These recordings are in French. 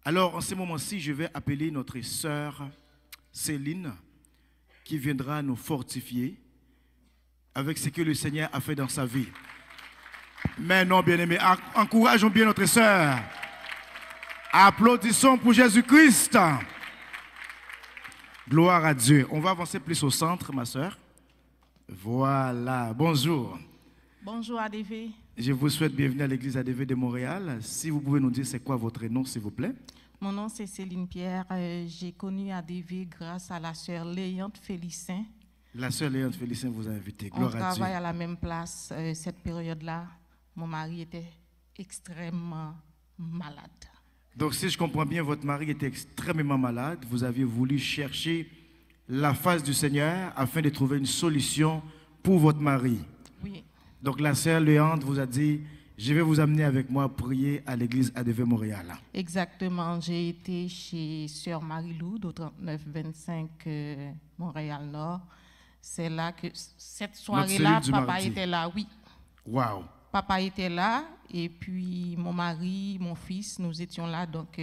Alors, en ce moment-ci, je vais appeler notre sœur Céline qui viendra nous fortifier avec ce que le Seigneur a fait dans sa vie. Mais non, bien-aimés, encourageons bien notre sœur. Applaudissons pour Jésus-Christ. Gloire à Dieu. On va avancer plus au centre, ma sœur. Voilà, bonjour. Bonjour ADV. Je vous souhaite bienvenue à l'église ADV de Montréal. Si vous pouvez nous dire c'est quoi votre nom, s'il vous plaît. Mon nom c'est Céline Pierre. J'ai connu ADV grâce à la sœur Léante Félicien. La sœur Léante Félicien vous a invité. Gloire à Dieu. On travaille à la même place. Cette période-là, mon mari était extrêmement malade. Donc si je comprends bien, votre mari était extrêmement malade. Vous aviez voulu chercher la face du Seigneur afin de trouver une solution pour votre mari. Oui. Donc la sœur Léante vous a dit, je vais vous amener avec moi prier à l'église ADV Montréal. Exactement. J'ai été chez sœur Marie-Lou au 3925 Montréal-Nord. C'est là que cette soirée-là, papa était là, oui. Waouh. Papa était là et puis mon mari, mon fils, nous étions là. Donc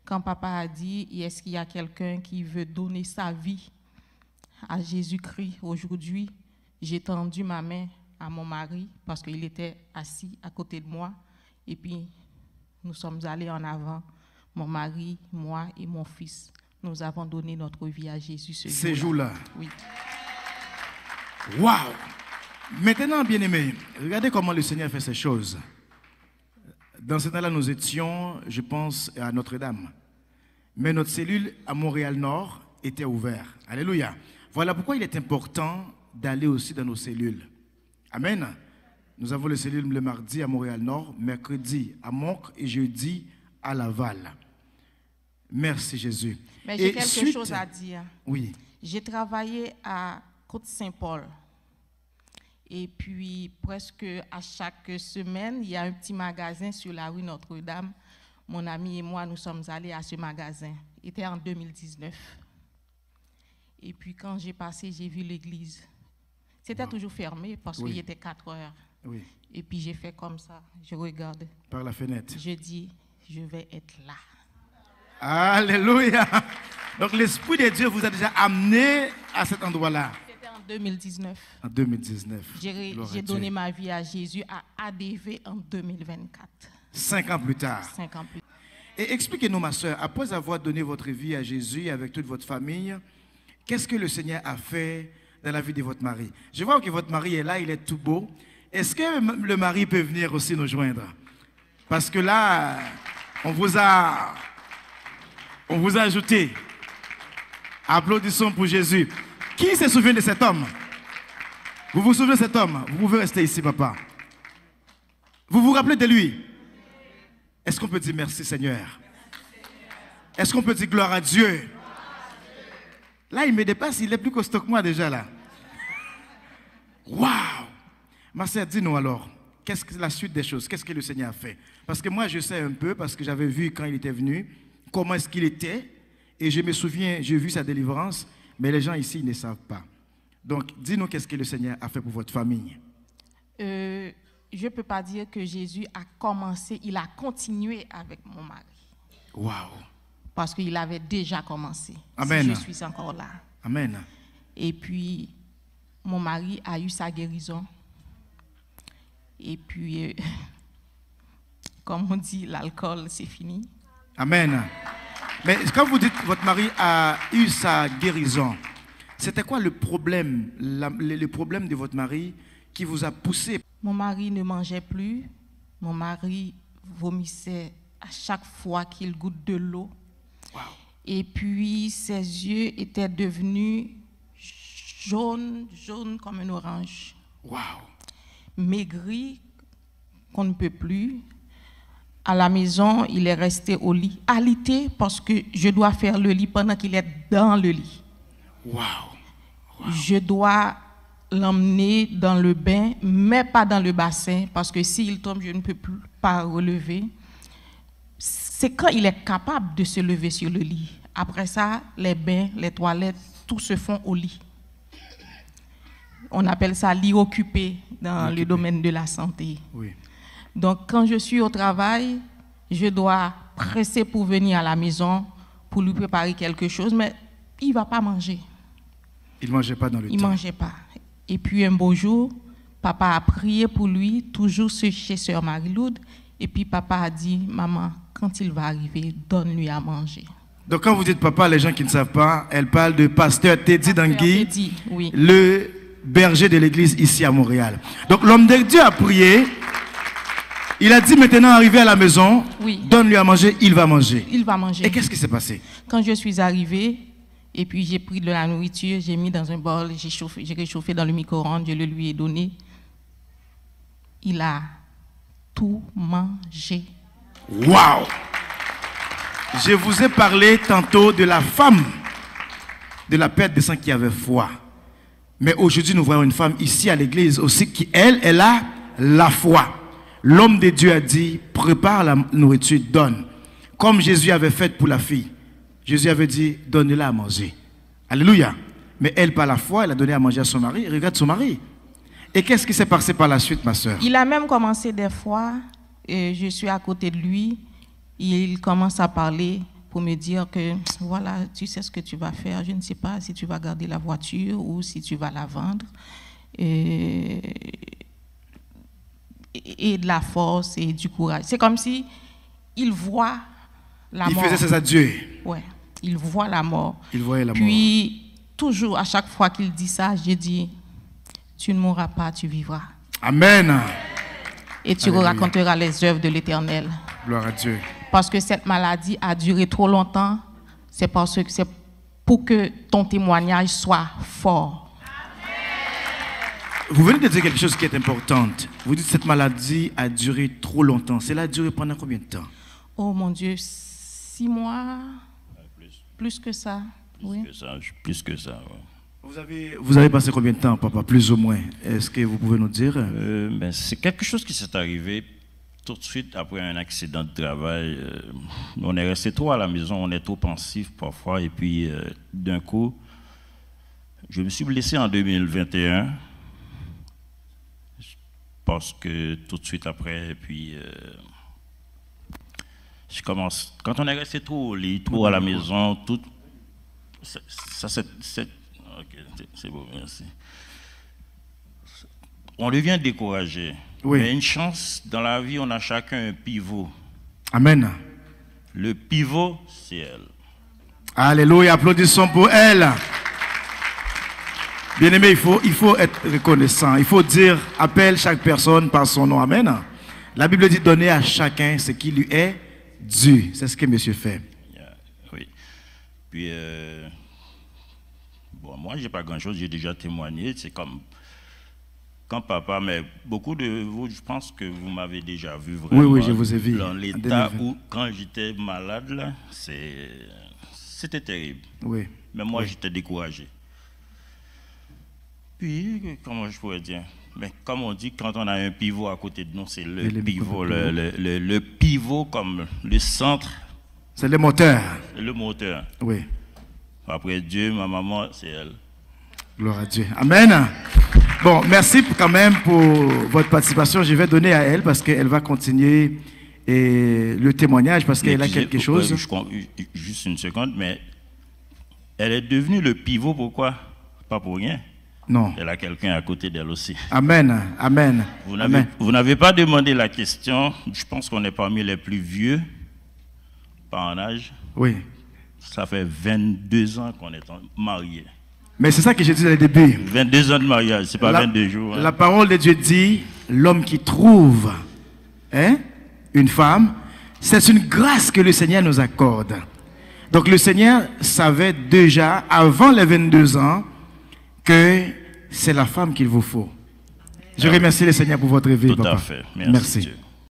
quand papa a dit, est-ce qu'il y a quelqu'un qui veut donner sa vie à Jésus-Christ aujourd'hui, j'ai tendu ma main à mon mari parce qu'il était assis à côté de moi. Et puis, nous sommes allés en avant. Mon mari, moi et mon fils, nous avons donné notre vie à Jésus ce jour-là. Oui. Waouh! Maintenant, bien-aimés, regardez comment le Seigneur fait ces choses. Dans ce temps-là, nous étions, je pense, à Notre-Dame. Mais notre cellule à Montréal-Nord était ouverte. Alléluia. Voilà pourquoi il est important d'aller aussi dans nos cellules. Amen. Nous avons les cellules le mardi à Montréal-Nord, mercredi à Moncre et jeudi à Laval. Merci Jésus. Mais j'ai quelque chose à dire. Oui. J'ai travaillé à Côte-Saint-Paul. Et puis, presque à chaque semaine, il y a un petit magasin sur la rue Notre-Dame. Mon ami et moi, nous sommes allés à ce magasin. C'était en 2019. Et puis, quand j'ai passé, j'ai vu l'église. C'était toujours fermé parce qu'il était 4 heures. Oui. Et puis, j'ai fait comme ça. Je regarde. Par la fenêtre. Je dis, je vais être là. Alléluia. Donc, l'Esprit de Dieu vous a déjà amené à cet endroit-là. C'était en 2019. En 2019. J'ai donné ma vie à Jésus à ADV en 2024. 5 ans plus tard. 5 ans plus tard. Et expliquez-nous, ma soeur, après avoir donné votre vie à Jésus avec toute votre famille, qu'est-ce que le Seigneur a fait dans la vie de votre mari? Je vois que votre mari est là, il est tout beau. Est-ce que le mari peut venir aussi nous joindre? Parce que là, on vous a ajouté. Applaudissons pour Jésus. Qui se souvient de cet homme? Vous vous souvenez de cet homme? Vous pouvez rester ici, papa. Vous vous rappelez de lui? Est-ce qu'on peut dire merci Seigneur? Est-ce qu'on peut dire gloire à Dieu? Là, il me dépasse, il est plus costaud que moi déjà là. Waouh! Ma sœur, dis-nous alors, qu'est-ce que la suite des choses? Qu'est-ce que le Seigneur a fait? Parce que moi, je sais un peu, parce que j'avais vu quand il était venu, comment est-ce qu'il était. Et je me souviens, j'ai vu sa délivrance, mais les gens ici, ils ne savent pas. Donc, dis-nous qu'est-ce que le Seigneur a fait pour votre famille. Je ne peux pas dire que Jésus a commencé, il a continué avec mon mari. Waouh! Parce qu'il avait déjà commencé. Amen. Si je suis encore là. Amen. Et puis, mon mari a eu sa guérison. Et puis, comme on dit, l'alcool, c'est fini. Amen. Mais quand vous dites votre mari a eu sa guérison, c'était quoi le problème, le problème de votre mari qui vous a poussé? Mon mari ne mangeait plus. Mon mari vomissait à chaque fois qu'il goûte de l'eau. Wow. Et puis, ses yeux étaient devenus jaunes comme un orange. Wow. Maigri, qu'on ne peut plus. À la maison, il est resté au lit, alité, parce que je dois faire le lit pendant qu'il est dans le lit. Wow. Wow. Je dois l'emmener dans le bain, mais pas dans le bassin, parce que s'il tombe, je ne peux plus pas relever. C'est quand il est capable de se lever sur le lit. Après ça, les bains, les toilettes, tout se font au lit. On appelle ça lit occupé dans le domaine de la santé. Oui. Donc, quand je suis au travail, je dois presser pour venir à la maison, pour lui préparer quelque chose, mais il ne va pas manger. Il ne mangeait pas dans le temps. Il ne mangeait pas. Et puis un beau jour, papa a prié pour lui, toujours chez Sœur Marie-Lourde. Et puis papa a dit, maman, quand il va arriver, donne-lui à manger. Donc quand vous dites papa, les gens qui ne savent pas, elle parle de pasteur Teddy Dangui, Teddy, oui. le berger de l'église ici à Montréal. Donc l'homme de Dieu a prié. Il a dit maintenant arrivé à la maison, oui. Donne-lui à manger, il va manger. Il va manger. Et qu'est-ce qui s'est passé? Quand je suis arrivée, et puis j'ai pris de la nourriture, j'ai mis dans un bol, j'ai réchauffé dans le micro-ondes, je le lui ai donné. Il a tout mangé. Waouh! Je vous ai parlé tantôt de la femme, de la perte de sang qui avait foi. Mais aujourd'hui, nous voyons une femme ici à l'église aussi qui, elle a la foi. L'homme de Dieu a dit, prépare la nourriture, donne. Comme Jésus avait fait pour la fille. Jésus avait dit, donne-la à manger. Alléluia. Mais elle, par la foi, elle a donné à manger à son mari. Regarde son mari. Et qu'est-ce qui s'est passé par la suite, ma soeur? Il a même commencé des fois, je suis à côté de lui, il commence à parler pour me dire que, voilà, tu sais ce que tu vas faire, je ne sais pas si tu vas garder la voiture ou si tu vas la vendre. Et de la force et du courage. C'est comme si il voit la mort. Il faisait ses adieux. Ouais, il voit la mort. Il voyait la mort. Puis, toujours, à chaque fois qu'il dit ça, je dis, tu ne mourras pas, tu vivras. Amen. Et tu raconteras les œuvres de l'Éternel. Gloire à Dieu. Parce que cette maladie a duré trop longtemps, c'est pour que ton témoignage soit fort. Vous venez de dire quelque chose qui est important. Vous dites que cette maladie a duré trop longtemps. Cela a duré pendant combien de temps? Oh mon Dieu, 6 mois. Plus que ça. Plus que ça. Ouais. Vous avez passé combien de temps, papa, plus ou moins? Est-ce que vous pouvez nous dire? C'est quelque chose qui s'est arrivé tout de suite après un accident de travail. On est resté trop à la maison, on est trop pensif parfois. Et puis, d'un coup, je me suis blessé en 2021. Parce que tout de suite après, et puis je commence. Quand on est resté trop au lit, trop à la maison, tout ça ok, c'est beau, merci. On devient découragé. Oui. Mais une chance dans la vie, on a chacun un pivot. Amen. Le pivot, c'est elle. Alléluia, applaudissons pour elle. Bien-aimé, il faut être reconnaissant. Il faut dire, appelle chaque personne par son nom. Amen. La Bible dit donner à chacun ce qui lui est dû. C'est ce que monsieur fait. Oui. Puis, bon, moi, je n'ai pas grand-chose. J'ai déjà témoigné. C'est comme quand papa, mais beaucoup de vous, je pense que vous m'avez déjà vu vraiment. Oui, je vous ai vu. Dans l'état où, quand j'étais malade, là, c'était terrible. Oui. Mais moi, j'étais découragé. Puis, comment je pourrais dire? Mais comme on dit, quand on a un pivot à côté de nous, c'est le pivot. Le pivot comme le centre. C'est le moteur. Le moteur. Oui. Après Dieu, ma maman, c'est elle. Gloire à Dieu. Amen. Bon, merci quand même pour votre participation. Je vais donner à elle parce qu'elle va continuer le témoignage parce qu'elle a quelque chose. Juste une seconde, mais elle est devenue le pivot, pourquoi? Pas pour rien. Non. Elle a quelqu'un à côté d'elle aussi. Amen. Amen. Vous n'avez pas demandé la question. Je pense qu'on est parmi les plus vieux, pas en âge. Oui. Ça fait 22 ans qu'on est mariés. Mais c'est ça que j'ai dit au début. 22 ans de mariage, c'est pas 22 jours. Hein. La parole de Dieu dit, l'homme qui trouve une femme, c'est une grâce que le Seigneur nous accorde. Donc le Seigneur savait déjà, avant les 22 ans, que c'est la femme qu'il vous faut. Je remercie le Seigneur pour votre vie, Tout papa. à fait. Merci. Merci. Dieu.